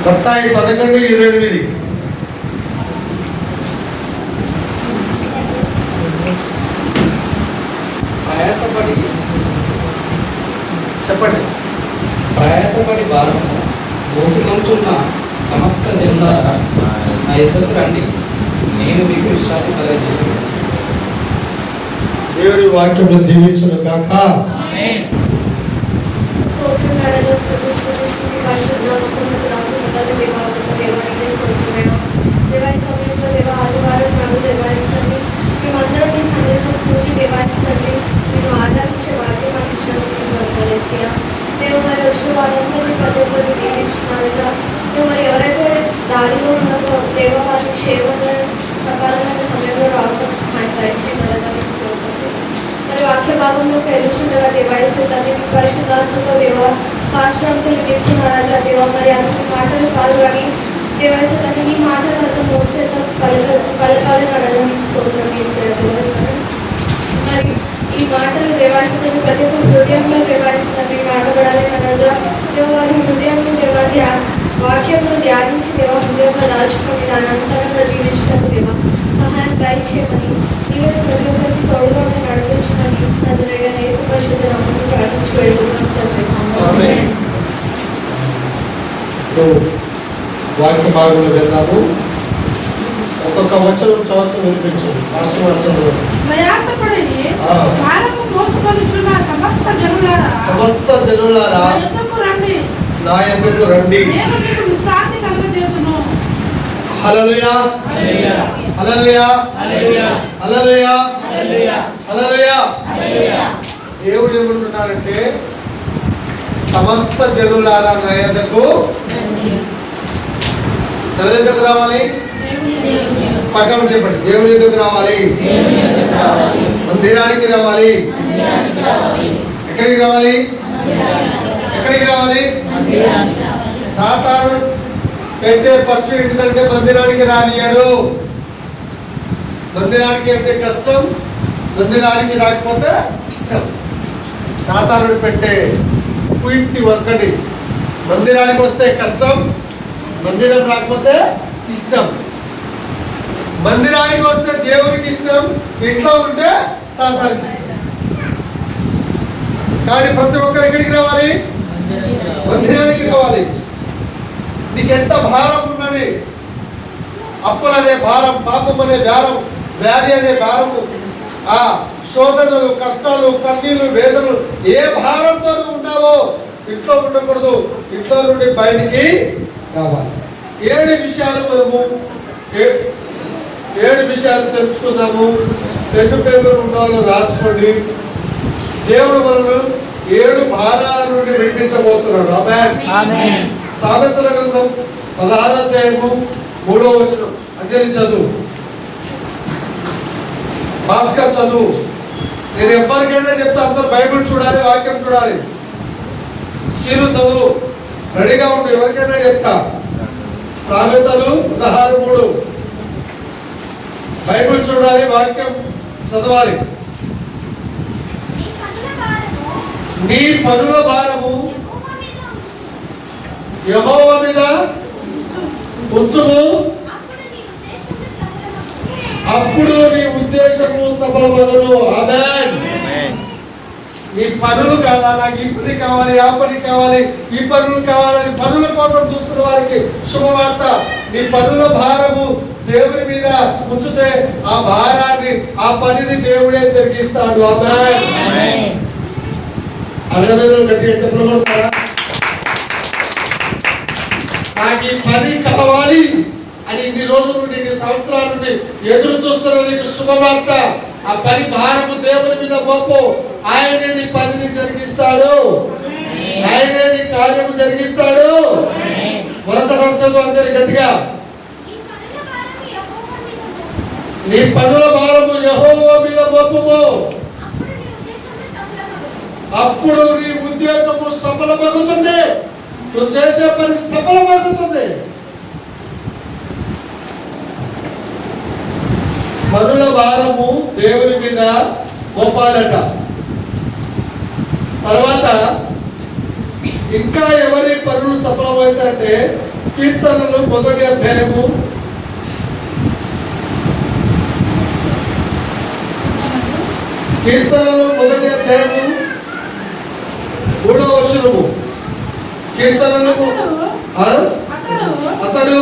మత్తయి 11:28. ప్రయాసపడి చెప్పండి. ప్రయాసపడి భారం మోసుకొంచున్న సమస్త జనులారా నా యుద్ధకు రండి, నేను మీకు విశ్రాంతి కలగజేస్తాను. దేవుడి వాక్యములు దీవించును గాక. మేమందరం మీ సన్నిధిలో కూడి దేవాయిస్తుంది నేను ఆదరించే వాక్యం మాకు ఇష్టం. నేను మరి వచ్చిన వాళ్ళందరినీ ప్రతి ఒక్కరిని దీవించున్నాను. నువ్వు మరి ఎవరైతే దాడిలో ఉన్నారో దేవ వారికి క్షేమంగా సకాలమైన సమయంలో రావడానికి సహాయం దయచేయమని మరి వాక్య భాగంలోకి వెళ్ళుచుండగా దేవాయిస్తాన్ని మీ పరిశుద్ధాత్మతో దేవ పాశ్రాంతులు నింపుతున్నారా దేవ. మరి అతని మాటలు కాదు కానీ దేవాయిస్తాన్ని మీ మాటలు అతను మోసేత పలకాలని అడగడానికి స్తోత్రం చేశారు. మరి ఈ మాటలు దేవాయిస్తాన్ని ప్రతి ఒక్క హృదయంలో దేవాయిస్తాన్ని నాటబడాలి అనగా దేవ వారి హృదయంలో దేవాన్ని వాక్యంలో ధ్యానించి దేవ హృదయంలో దాచుకొని దాని అనుసారంగా జీవించడానికి దేవ సహాయం దయచేయమని నీవే ప్రతి ఒక్కరికి తోడుగా ఉండి నడిపించమని నజరేయుడైన యేసు పరిశుద్ధ నామములో ప్రార్థించి వేడుకుంటున్నాం తండ్రి. వాక్య భాగంలో వెళ్దాము. ఒక్కొక్క వచనం చదువుతూ వినిపించండి. మాస్టర్ చదవండి. సమస్త జనులారా నా యొద్దకు రండి. హల్లెలూయా హల్లెలూయా హల్లెలూయా హల్లెలూయా. దేవుడు ఏమంటున్నాడంటే సమస్త జనులారా నా యొద్దకు ఎవరి యొద్దకు రావాలి? పక్కన చెప్పండి. దేవుని యొద్దకు రావాలి, మందిరానికి రావాలి. ఎక్కడికి రావాలి? ఎక్కడికి రావాలి? సాతాను పెట్టే ఫస్ట్ ఏంటిదంటే మందిరానికి రానియాడు. మందిరానికి వెళ్తే కష్టం, మందిరానికి రాకపోతే ఇష్టం. సాతానుడు పెట్టే కుయుక్తి ఒక్కటి. మందిరానికి వస్తే కష్టం, మందిరం రాకపోతే ఇష్టం. మందిరానికి వస్తే దేవునికి ఇష్టం, ఇంట్లో ఉంటే సాతానికి ఇష్టం. కానీ ప్రతి ఒక్కరు ఎక్కడికి రావాలి? మందిరానికి రావాలి. నీకు ఎంత భారం ఉన్నది, అప్పులనే భారం, పాపం అనే భారం, వ్యాధి అనే భారము, ఆ శోధనలు, కష్టాలు, కన్నీళ్లు, వేదనలు, ఏ భారంతో ఉన్నావో ఇంట్లో ఉండకూడదు. ఇంట్లో నుండి బయటికి రావాలి. 7 విషయాలు మనము 7 విషయాలు తెలుసుకుందాము. పెన్ను పేపర్ ఉండాలో రాసుకోండి. దేవుడు మనను 7 భారాల నుండి విడిపించబోతున్నాడు. ఆమేన్. సామెతల గ్రంథం 16వ అధ్యాయము 3వ వచనం. అంజలి చదువు, భాస్కర్ చదువు. నేను ఎవరికైనా చెప్తా, అందరూ బైబిల్ చూడాలి, వాక్యం చూడాలి. శీలు చదువు, రెడీగా ఉండు. ఎవరికైనా చెప్తా. సామెతలు 16:3. బైబిల్ చూడాలి, వాక్యం చదవాలి. నీ పనుల భారము యెహోవా మీద ఉంచుము, అప్పుడు నీ ఉద్దేశము సఫలమగును. ఆమేన్. నీ పనులు కాదా, నాకు ఈ పని కావాలి, ఆ పని కావాలి, ఈ పనులు కావాలని పనుల కోసం చూస్తున్న వారికి శుభవార్త. నీ పనుల భారము దేవుని మీద ఉంచితే ఆ భారాన్ని, ఆ పనిని దేవుడే జరిగిస్తాడు. ఆమేన్. అర్థమైన గట్టిగా చెప్పబడతారా? నాకు ఈ పని కావాలి అని ఇన్ని రోజుల నుండి, ఇన్ని సంవత్సరాల నుండి ఎదురు చూస్తున్న నీకు శుభవార్త. ఆ పని భారము దేవుని మీద మోపు. ఆయనే నీ పనిని జరిగిస్తాడు, ఆయనే నీ కార్యము జరిగిస్తాడు. మొదట చదువు అందరి గట్టిగా. నీ పనుల భారము యెహోవా మీద మోపుము, అప్పుడు నీ ఉద్దేశము సఫలమవుతుంది. నువ్వు చేసే పని సఫలమవుతుంది. పనుల భారము దేవుని మీద మోపాలట. తర్వాత ఇంకా ఎవరి పనులు సఫలమవుతాయంటే కీర్తనలు 1వ అధ్యాయము 3వ వచనము. కీర్తనలు అతడు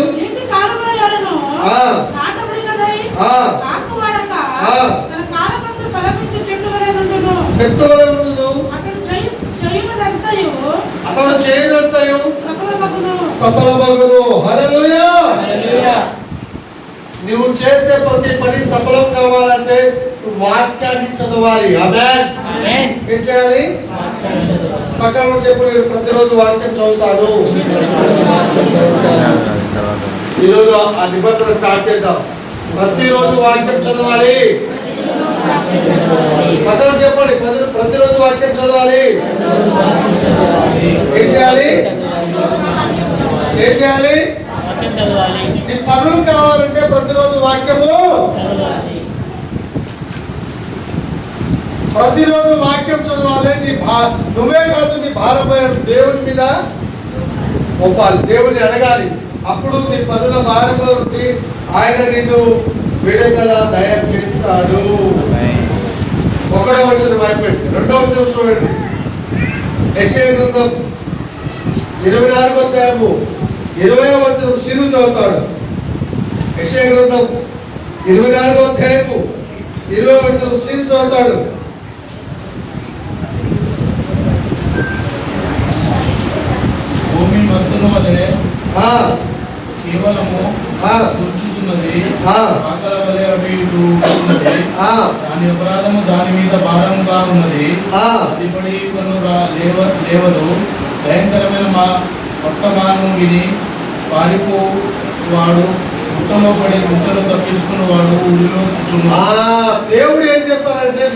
చెట్టు వలె ఉండును. అతడు చేయనంతయు సఫలమగును. హల్లెలూయా. నువ్వు చేసే ప్రతి పని సఫలం కావాలంటే నువ్వు వాక్యాన్ని చదవాలి. ఆమేన్. ఏం చేయాలి? పక్కన చెప్పు, నేను ప్రతిరోజు వాక్యం చదువుతాను. ఈరోజు ఆ నిబంధన స్టార్ట్ చేద్దాం. ప్రతిరోజు వాక్యం చదవాలి. పక్కన చెప్పండి, ప్రతిరోజు వాక్యం చదవాలి. ఏం చేయాలి? ఏం చేయాలి? నీ పనులు కావాలంటే ప్రతిరోజు వాక్యము, ప్రతిరోజు వాక్యం చదవాలి. నువ్వే కాదు, నీ భారమైన దేవుని మీద ఒప్పాలి, దేవుని అడగాలి. అప్పుడు నీ పనుల భారంలో ఉండి ఆయన నిన్ను విడుదల దయచేస్తాడు. 1వ వచనం అయిపోయింది. 2వ వచనం చూడండి. యెషయా గ్రంథం 24వ అధ్యాయము 20వ వచనం శిరు చదువుతాడు. యెషయా గ్రంథం 24వ అధ్యాయము 20వ వచనం శిరు చదువుతాడు. భూమి మత్తును వలె కేవలము కూర్చుతున్నది, ఆకల వలె అవి ఇటు ఉన్నది. దాని అపరాధము దాని మీద భారముగా ఉన్నది. అది పడి లేవదు. భయంకరమైన వర్తమానము విని పారిపోవాడు, గుట్టలో పడి గుట్టలు తప్పించుకున్న వాడు ఊరిలో చుట్టున్నాడు. దేవుడు ఏం చేస్తాడంటే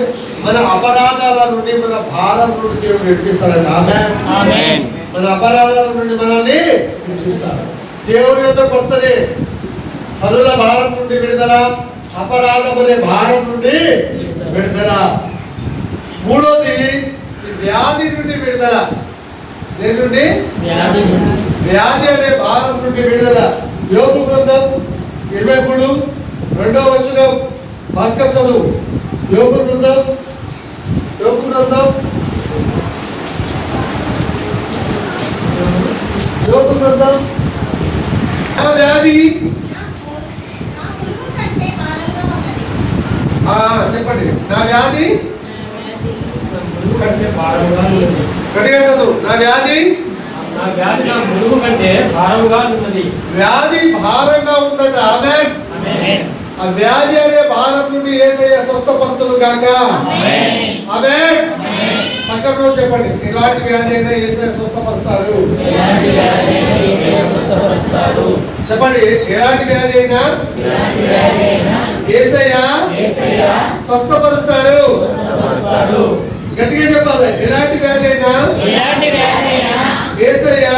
మన అపరాధాల నుండి, మన భారం నుండి దేవుడు విడిపిస్తాడండి. ఆమేన్. మన అపరాధాల నుండి మనల్ని విడిపిస్తాడు. దేవుని యొక్క కొత్తనే పనుల భారం నుండి విడుదల, అపరాధమనే భారం నుండి విడుదల. 3వది వ్యాధి నుండి విడుదల. దేని నుండి? వ్యాధి అనే భారం నుండి విడుదల. యోబు గ్రంథం 23 2వ వచనం భాస్కర్ చదువు. యోబు గ్రంథం వ్యాధి చెప్పండి. నా వ్యాధి గట్టిగా చదువు. నా వ్యాధి వ్యాధి భారంగా ఉందట. ఆమేన్. ఆ వ్యాధి అనే భారం నుండి యేసయ్య స్వస్థపరచును గాక. ఆమేన్. పక్కన చెప్పండి, ఎలాంటి వ్యాధి అయినా యేసయ్య స్వస్థపరుస్తాడు. చెప్పండి, ఎలాంటి వ్యాధి అయినా యేసయ్య స్వస్థపరుస్తాడు. గట్టిగా చెప్పాలి. ఎలాంటి వ్యాధి అయినా యేసయ్య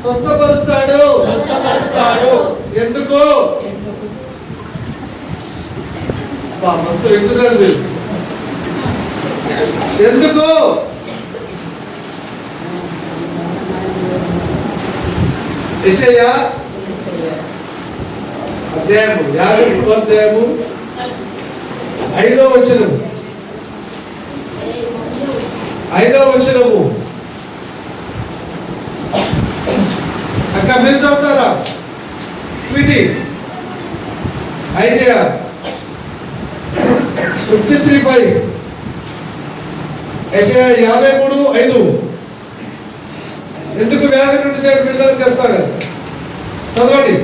స్వస్థపరుస్తాడు. ఎందుకు? మస్తు వింటున్నారు మీరు. ఎందుకు? యెషయా అధ్యాయము 53వ అధ్యాయము 5వ వచనం. 5వ వచనము. అక్క మీరు చదువుతారా? Sweetie Isaiah 53:5. యెషయా 53:5. ఎందుకు వ్యాధి నుండి దేవుడు విడుదల చేస్తాడు? చదవండి.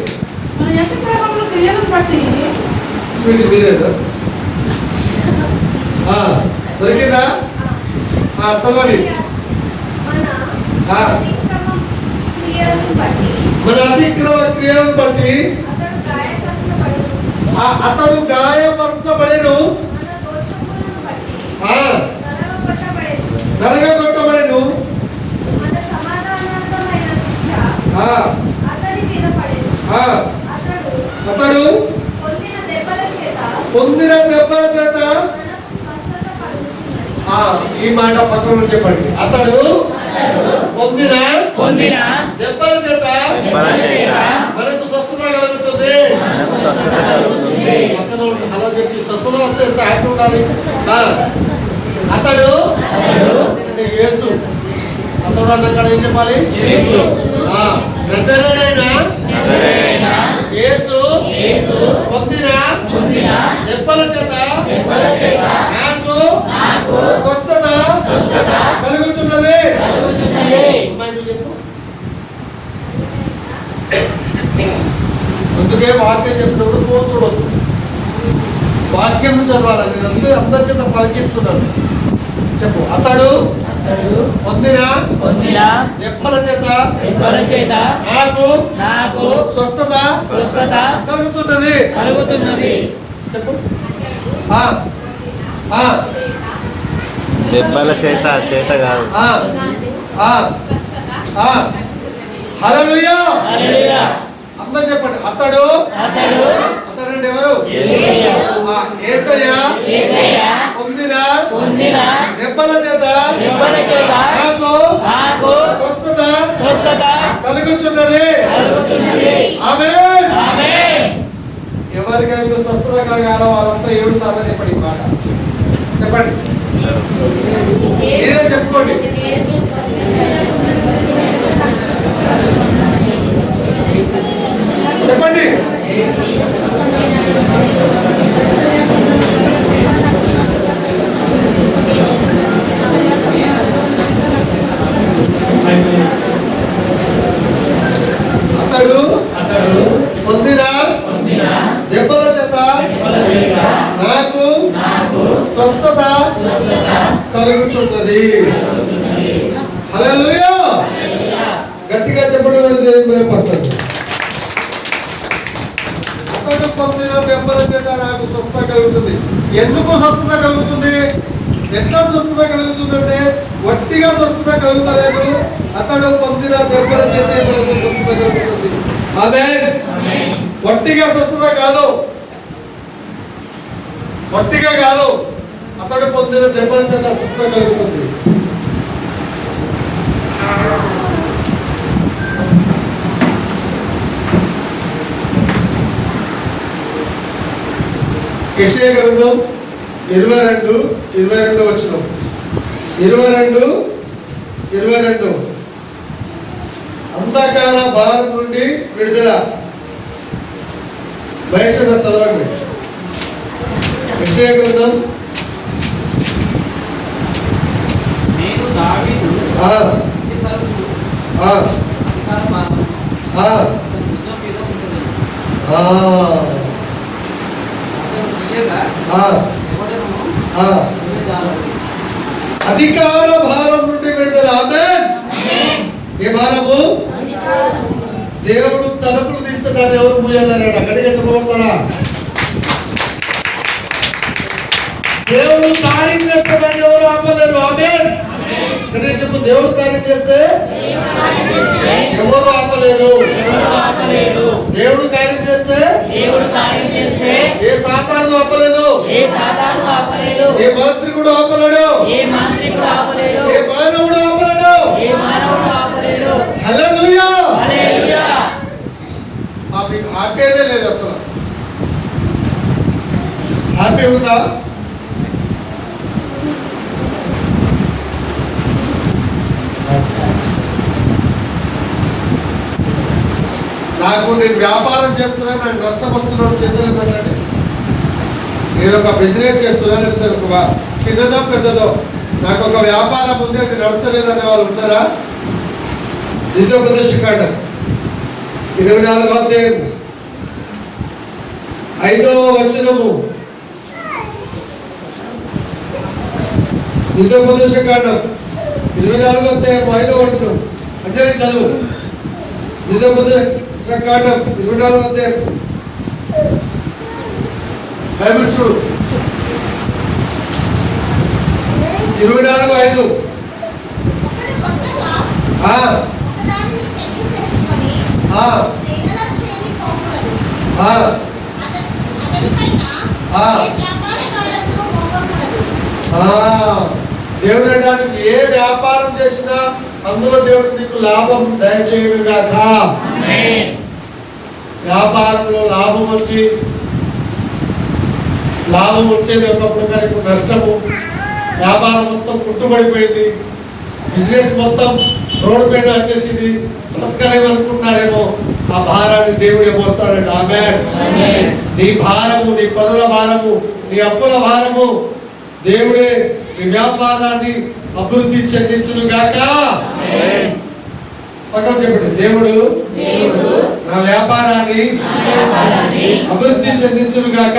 స్వీటీ మీరేనా? దొరికిందా? చదవండి. మన అతిక్రమ క్రియలను బట్టి అతడు గాయపరచబడెను, నరగొట్టబడెను. అతడు పొందిన దెబ్బల చేత ఈ మాట పత్రంలో చెప్పండి. అతడు పొందిన దెబ్బల చేత మనకు స్వస్థత కలుగుతుంది. అలా చెప్పి స్వస్థత వస్తే ఎంత హ్యాపీ ఉండాలి. అతడు అంటే యేసు. అతడు అన్నక్కడ ఏం చెప్పాలి? నజరేయుడైన యేసు పొందిన దెబ్బల చేత నాకు స్వస్థత కలుగుతున్నది. అందుకే వాక్యం చెప్పినప్పుడు ఫోన్ చూడొద్దు, వాక్యం చదవాలి. నేను అందరి చేత పలికిస్తున్నాను. చెప్పు. అతడు పొందిన దెబ్బల చేత నాకు స్వస్థత కలుగుతున్నది. చెప్పు. దెబ్బల చేత కాదు. హల్లెలూయా. అందరూ చెప్పండి. అతడు అంటే ఎవరు? యేసయ్య పొందిన దెబ్బల చేత నాకు స్వస్థత కలుగుచున్నది. ఆమేన్. ఎవరికైనా స్వస్థత కలగాలో వాళ్ళంతా 7 సార్లు చెప్పండి. మాట చెప్పండి, మీరే చెప్పుకోండి. చెప్పండి. అతడు పొందిన దెబ్బల చేత నాకు స్వస్థత కలుగుచున్నది. హల్లెలూయా. గట్టిగా చెప్పడం దేవుని మేలుపరచండి. అతడు పొందిన దెబ్బల చేత నాకు స్వస్థత కలుగుతుంది. ఎందుకు స్వస్థత కలుగుతుంది? ఎట్లా స్వస్థత కలుగుతుంది అంటే వట్టిగా స్వస్థత కలుగుతలేదు. అతడు పొందిన దెబ్బల చేత స్వస్థత కలుగుతుంది. ఆమేన్. వట్టిగా స్వస్థత కాదు, వట్టిగా కాదు. అతడు పొందిన దెబ్బల చేత స్వస్థత కలుగుతుంది. యెషయా గ్రంథం 22 వచనం. 22 అంధకార భారం నుండి విడుదల. వయసున్న చదవండి. యెషయా గ్రంథం అధికార భారం నుండి విడుదల. ఆమేన్. ఏ భారము? దేవుడు తలుపులు తీస్తే దాన్ని ఎవరు మూయాలన్నాడు? గట్టిగా చెప్పబడతారా? దేవుడు కార్యం చేస్తే దాన్ని ఎవరు ఆపలేరు. ఆమేన్. గట్టిగా చెప్పు. దేవుడు కార్యం చేస్తే ఎవరు ఆపలేరు. దేవుడు కార్యం చేస్తే ఏ సాతాను ఆపలేదు. ఏ మాంత్రికుడు ఆపలేడు. ఏ మానవుడు ఆపలేడు. హల్లెలూయా. మీకు హ్యాపీనే లేదు అసలు. హ్యాపీ ఉందా? నేను వ్యాపారం చేస్తున్నా, నాకు నష్టం వస్తున్నాడు చింతలు పెట్టండి. నేను ఒక బిజినెస్ చేస్తున్నా, లేకపోతే ఒక చిన్నదో పెద్దదో నాకు ఒక వ్యాపారం ఉంది, అది నడుస్తలేదనే వాళ్ళు ఉంటారా? ద్వితీయోపదేశకాండం 24వ అధ్యాయం 5వ వచనము. ద్వితీయోపదేశకాండం 24వ అధ్యాయం 5వ వచనం. అందరికీ చదువు. ద్వితీయోపదేశకాండం 24వ అధ్యాయం. బైబిల్ చూడు. 24:5. దేవుడు అంటే ఏ వ్యాపారం చేసినా అందులో దేవుడు నీకు లాభం దయచేయును గాక. వ్యాపారంలో లాభం వచ్చేది ఒకప్పుడు, కానీ ఇప్పుడు నష్టము. వ్యాపారం మొత్తం కుట్టుబడిపోయింది, బిజినెస్ మొత్తం రోడ్డు పైన వచ్చేసింది. బ్రతకలేమనుకుంటున్నారేమో, ఆ భారాన్ని దేవుడే మోస్తాడంట. ఆమేన్. నీ భారము, నీ పనుల భారము, నీ అప్పుల భారము దేవుడే నీ వ్యాపారాన్ని అభివృద్ధి చెందించును గాక. పక్కన చెప్పండి, దేవుడు నా వ్యాపారాన్ని అభివృద్ధి చెందించును గాక.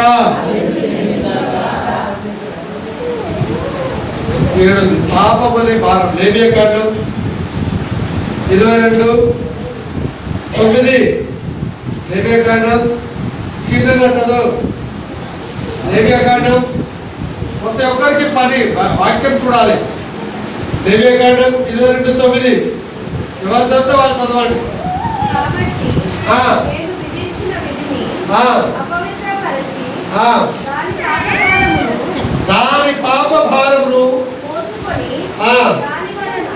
7 పాపం అనే భారం. లేవియాకాండం 22:9. లేవియాకాండం సీనియర్గా చదువు. లేవియాకాండం ప్రతి ఒక్కరికి పని, వాక్యం చూడాలి. లేవియాకాండం 22:9. ఎవరు చదివితే వాళ్ళు చదవండి. కాబట్టి నేను విధించిన విధిని అపవిత్రపరచి దాని పాప భారమును మోసుకొని దాని వలన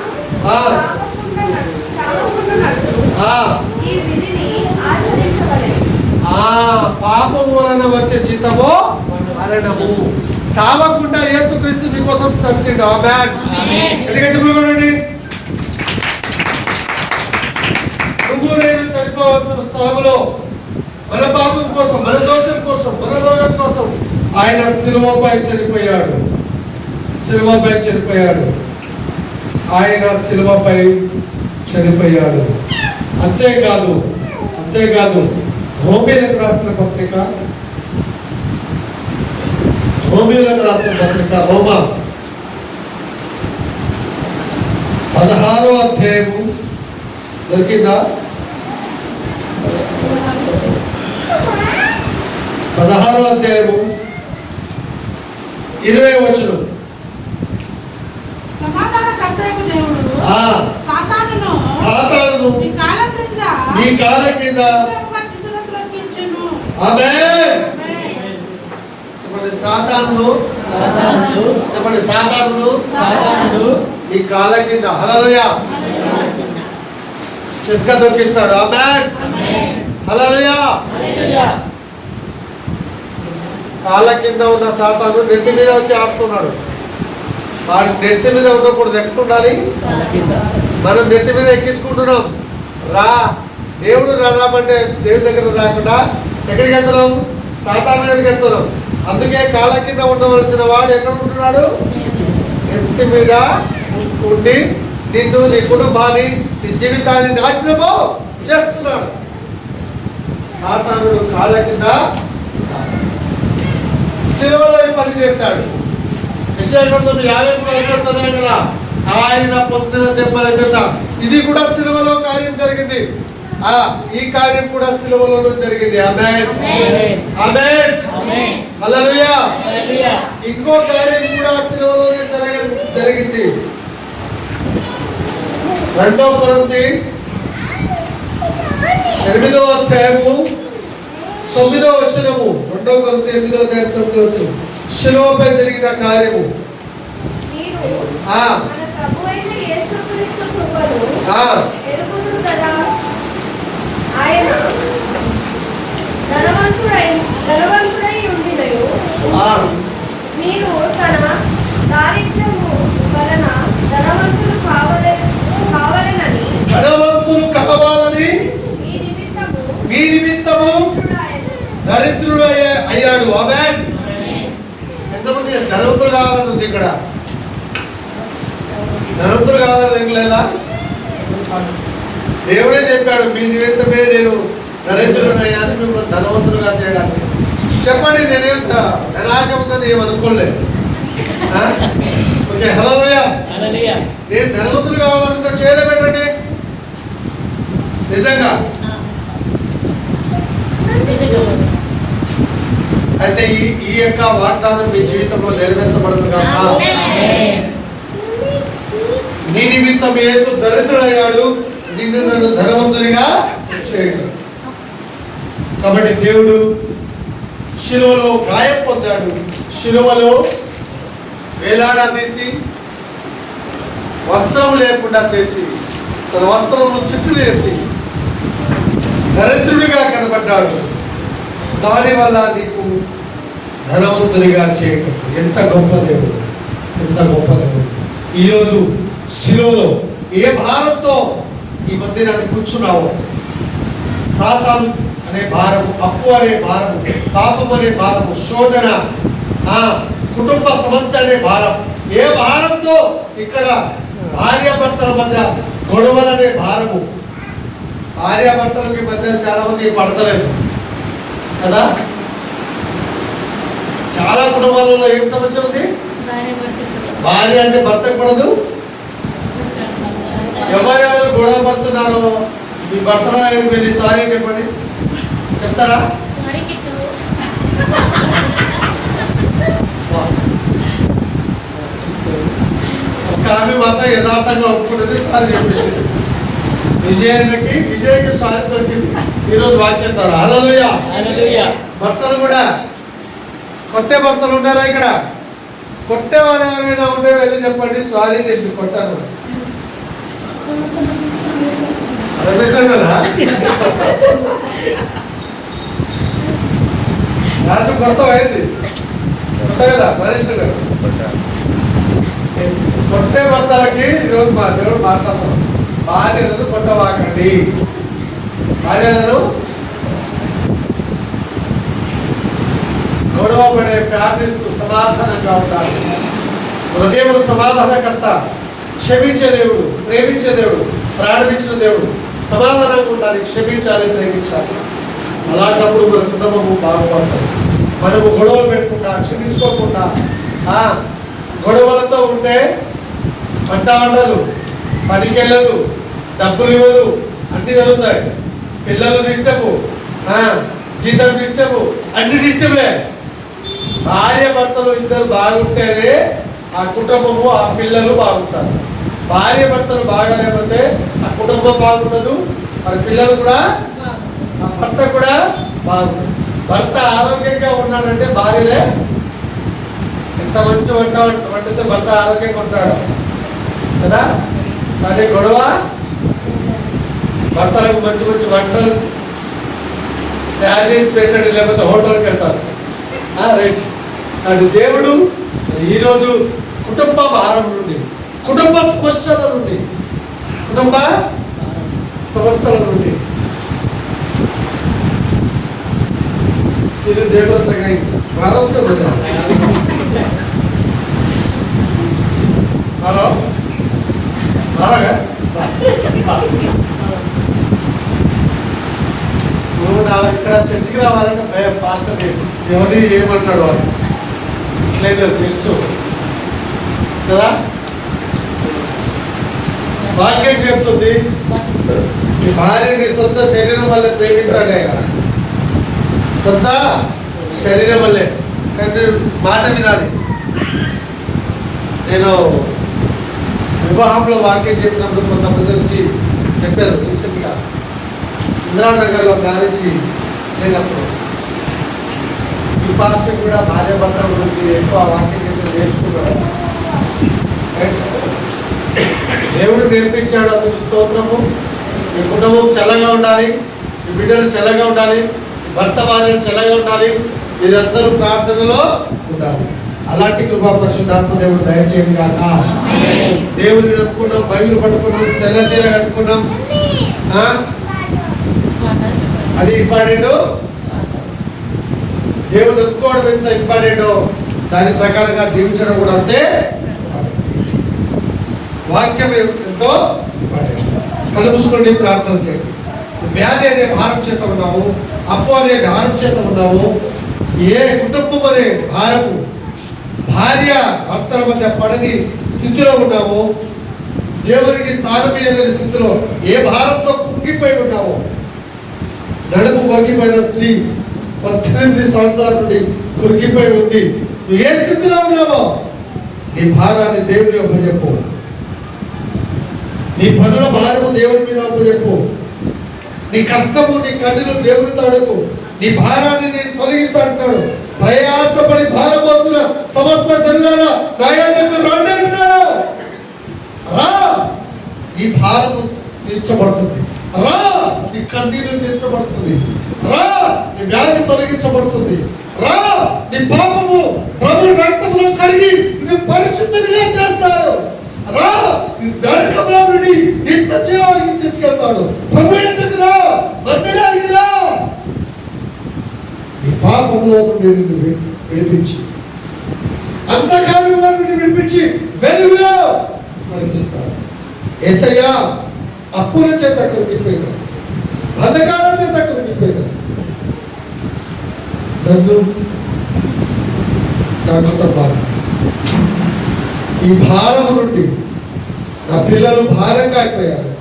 ఈ విధిని ఆచరించవలెను. పాపం వలన వచ్చే జీతము మరణము. చావకుండా యేసుక్రీస్తు నీ కోసం చచ్చిండు. ఆమేన్. గట్టిగా చెప్పుకోండి. నువ్వు నేను చనిపోవలసిన స్థలంలో మన పాపం కోసం, మన దోషం కోసం, మన రోగం కోసం ఆయన శిలువపై చనిపోయాడు. ఆయన శిలువపై చనిపోయాడు. అంతేకాదు రోమీలకు రాసిన పత్రిక రోమా 16వ అధ్యాయము దొరికిందా? 16వ అధ్యాయము 20వ వచనం. సమాధానకర్తయగు దేవుడు సాతానును మీ కాళ్ళ కింద చిత్తులకించెను. ఆమేన్. చెప్పండి, సాతానును మీ కాళ్ళ కింద హల్లెలూయా చిత్క దొరికిస్తాడు. ఆమేన్. హల్లెలూయా. కాళ్ళ కింద ఉన్న సాతాను నెత్తి మీద వచ్చి ఆడుతున్నాడు. వాడి నెత్తి మీద ఉన్నప్పుడు ఎక్కడ ఉండాలి? మనం నెత్తి మీద ఎక్కించుకుంటున్నాం. దేవుడు రామంటే దేవుడి దగ్గర రాకుండా ఎక్కడికి వెళ్తున్నాం? సాతాను దగ్గరికి వెళ్తున్నాం. అందుకే కాళ్ళ కింద ఉండవలసిన వాడు ఎక్కడ ఉంటున్నాడు? నెత్తి మీద ఉండి నిన్ను, నీ కుటుంబాన్ని, నీ జీవితాన్ని నాశనము చేస్తున్నాడు. సాతానుడు కాళ్ళ కింద శిలువలో పని చేశాడు. యెషయా-గ్రంథం 53 చదివాం కదా, ఆయన పొందిన దెబ్బల చేత. ఇది కూడా శిలువలో కార్యం జరిగింది. ఈ కార్యం కూడా శిలువలోనే జరిగింది. ఆమేన్. హల్లెలూయా. ఇంకో కార్యం కూడా శిలువలోనే జరిగింది. 2 కొరింథీ 8వ అధ్యాయము 9వ వచనము. 2 కొరింథీ 8వ అధ్యాయం 9వ వచనం. శిలువపై జరిగిన కార్యము. మన ప్రభువైన యేసుక్రీస్తు కృపను ఎరుగుదురు కదా. ఆయన ధనవంతుడై ఉండినయు మీరు తన దారిద్ర్యము వలన ధనవంతులు కావాలని మీ నిమిత్తము దరిద్రుడు అయ్యాడు. ఆమేన్. ఎంతమంది ధనవంతులు కావాలని ఉంది ఇక్కడ? ధనవంతులు కావాలని లేదా? దేవుడే చెప్పాడు, మీ నిమిత్తమే నేను దరిద్రుడయ్యాను మిమ్మల్ని ధనవంతులుగా చేయడానికి. చెప్పండి, నేనేం ధనాశ ఉందని ఏమనుకోలేదు. ఓకే, హల్లెలూయా. నేను ధనవంతులు కావాలనుకుంటే చేయలేబెట్టండి. నిజంగా అయితే ఈ యొక్క వాగ్దానం మీ జీవితంలో నెరవేర్చబడను కాక. నీ నిమిత్తం యేసు దరిద్రుడయ్యాడు, నిన్ను నన్ను ధనవంతునిగా చేయడు. కాబట్టి దేవుడు శిలువలో గాయం పొందాడు, శిలువలో వేలాడదీసి వస్త్రం లేకుండా చేసి తన వస్త్రంలో చుట్టూ వేసి దరిద్రుడిగా కనబడ్డాడు. దానివల్ల నీకు ధనవంతునిగా చేయటం ఎంత గొప్ప దేవుడు, ఎంత గొప్ప దేవుడు. ఈరోజు శిలువలో ఏ భారంతో ఈ మందిరాన్ని కూర్చున్నావో, సాతాను అనే భారము, అప్పు అనే భారము, పాపం అనే భారము, శోధన, కుటుంబ సమస్య అనే భారం, ఏ భారంతో ఇక్కడ భార్యాభర్తల మధ్య గొడవలనే భారము. భార్యాభర్తలకి మధ్య చాలా మంది పడతలేదు కదా. చాలా కుటుంబాలలో ఏం సమస్య ఉంది? భార్య అంటే భర్తకు పడదు. ఎవరెవరు గొడవ పడుతున్నారో మీ భర్తలో వెళ్ళి సారీ చెప్పండి, చెప్తారా? ఒక ఆమె మాత్రం యథార్థంగా ఒప్పుకున్నది, సారీ చెప్పేసింది. విజయకి సారీ దొరికింది ఈరోజు వాక్యం ద్వారా. హల్లెలూయా. భర్తలు కూడా కొట్టే భర్తలు ఉన్నారా ఇక్కడ? కొట్టే వాళ్ళు ఎవరైనా ఉంటే వెళ్ళి చెప్పండి, సారీ నేను కొట్టాను. రాజు కొడతాం అయింది కొట్ట కదా, మనిషి కదా. కొట్టే భర్తలకి ఈరోజు మా దేవుడు మాట్లాడతాం, భార్యలను కొట్టవాకండి. భార్యలను గొడవ పడే ఫ్యామిలీస్ సమాధానంగా ఉండాలి. మన దేవుడు సమాధానకర్త, క్షమించే దేవుడు, ప్రేమించే దేవుడు, ప్రాణమించిన దేవుడు. సమాధానంగా ఉండాలి, క్షమించాలి, ప్రేమించాలి. అలాంటప్పుడు మన కుటుంబము బాగుపడుతుంది. మనము గొడవలు పెట్టుకుంటా, క్షమించుకోకుండా గొడవలతో ఉంటే పంట వండదు, పనికి వెళ్ళదు, డబ్బులు ఇవ్వదు, అన్ని జరుగుతాయి. పిల్లలు డిస్టర్బు, జీతం డిస్టర్బు, అన్ని డిస్టర్బే. భార్య భర్తలు ఇద్దరు బాగుంటేనే ఆ కుటుంబము, ఆ పిల్లలు బాగుంటారు. భార్య భర్తలు బాగాలేకపోతే ఆ కుటుంబం బాగుండదు, మరి పిల్లలు కూడా, ఆ భర్త కూడా బాగుంటుంది. భర్త ఆరోగ్యంగా ఉన్నాడంటే భార్యలే ఎంత మంచి వండితే భర్త ఆరోగ్యంగా ఉంటాడు కదా. కానీ గొడవ, భర్తలకు మంచి మంచి వంటలు తయారు చేసి పెట్టండి, లేకపోతే హోటల్కి వెళ్తారు. రైట్. అంటే దేవుడు ఈరోజు కుటుంబ భారం నుండి, కుటుంబ సమస్యల నుండి, కుటుంబ సమస్యల నుండి సిరి దేవుడు మహారాజుగా పోతా నువ్వు నా ఇక్కడ చర్చికి రావాలంటే భయం. పాస్టర్ ఎవరిని ఏమంటాడు వాళ్ళు, ఇట్లా జస్ట్ కదా. వాక్యం చెప్తుంది, నీ భార్యని సొంత శరీరం వల్ల ప్రేమించాడే కదా, సొంత శరీరం వల్లే. కానీ మాట వినాలి. నేను వివాహంలో వాక్యం చెప్పినప్పుడు కొంతమంది వచ్చి చెప్పారు, రీసెంట్గా ఇందిరానగర్లో మ్యారేజ్ లేనప్పుడు ఈ పాస్టర్ కూడా భార్య భర్త గురించి ఎక్కువ వాక్యం చెప్పి నేర్చుకున్నాడు. దేవుడు నేర్పించాడు, అందుకు స్తోత్రము. మీ కుటుంబం చల్లగా ఉండాలి, మీ బిడ్డలు చల్లగా ఉండాలి, భర్త భార్యలు చల్లగా ఉండాలి, మీరందరూ ప్రార్థనలో ఉండాలి. అలాంటి కృపా పరిశుద్ధాత్మ దేవుడు దయచేయండి కాక. దేవుని నమ్ముకున్నాం, బైబిల్ పట్టుకున్నాం, తెల్ల చీర కట్టుకున్నాం, అది ఇంపార్టెంట్. దేవుడు నమ్ముకోవడం ఎంత ఇంపార్టెంటో దాని ప్రకారంగా జీవించడం కూడా అంతే. వాక్యం ఎంతో ఇంపార్టెంట్. కళ్ళు మూసుకొని ప్రార్థన చేయండి. వ్యాధి అనే భారం చేత ఉన్నాము, అప్పు అనే భారం చేత ఉన్నాము, ఏ కుటుంబం అనే భారము, భార్య భర్తల మధ్య పడని స్థితిలో ఉన్నాము, దేవునికి స్థానం ఇవ్వలేని స్థితిలో ఏ భారంతో కుంగిపోయి ఉన్నామో, నడుము వంగిపోయిన స్త్రీ 18 సంవత్సరాల నుండి కురిగిపోయి ఉంది. నువ్వు ఏ స్థితిలో ఉన్నావో నీ భారాన్ని దేవుని యొక్క చెప్పు, నీ పనుల భారము దేవుని మీద చెప్పు, నీ కష్టము, నీ కన్నులు దేవునితో అడుగు. నీ భారాన్ని నేను తొలగిస్తా అంటాడు. ప్రయాసపడి భారం అవుతున్న సమస్త జనులారా నా యొద్దకు రండి అంటున్నాడు. రా. తీర్చబడుతుంది. రా, నీ కన్నీరు తీర్చబడుతుంది. రా, నీ వ్యాధి తొలగించబడుతుంది. రా, నీ పాపము ప్రభు రక్తంలో కడిగి నువ్వు పరిశుద్ధంగా చేస్తాడు. రా, నీ నరకంలో నుండి నిత్య జీవానికి తీసుకెళ్తాడు. ప్రభు దగ్గర మందిరానికి రా, నీ పాపంలో నుండి నిన్ను విడిపించి, అంధకారంలో నుండి విడిపించి వెలుగులో నడిపిస్తాడు. యేసయ్య అప్పుల చేత కలిగిపోయినాడు, అంధకారం చేత కలిగిపోయినాడు. నన్ను, నా కుటుంబాన్ని ఈ భారము నుండి, నా పిల్లలు భారంగా అయిపోయారు,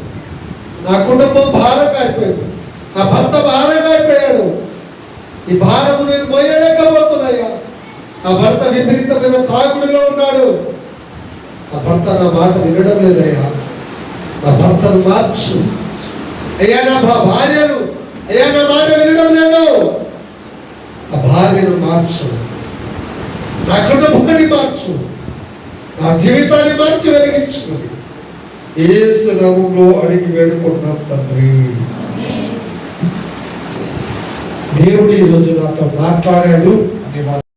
నా కుటుంబం భారంగా అయిపోయింది, నా భర్త భారంగా అయిపోయాడు. ఈ భారము నేను మోయలేకపోతున్నాయ్యా. నా భర్త విపరీతమైన తాగుడులో ఉన్నాడు. నా భర్త నా మాట వినడం లేదయ్యా. నా భర్తను మార్చు అయ్యా. నా భార్యను అయ్యా నా మాట వినడం లేదు. ఆ భార్యను మార్చు, నా కుటుంబాన్ని మార్చు, నా జీవితాన్ని మార్చి వెలిగించు. యేసు నామములో అడిగి వేడుకుంటున్నాం తండ్రి. దేవుడు ఈరోజు నాతో మాట్లాడాడు.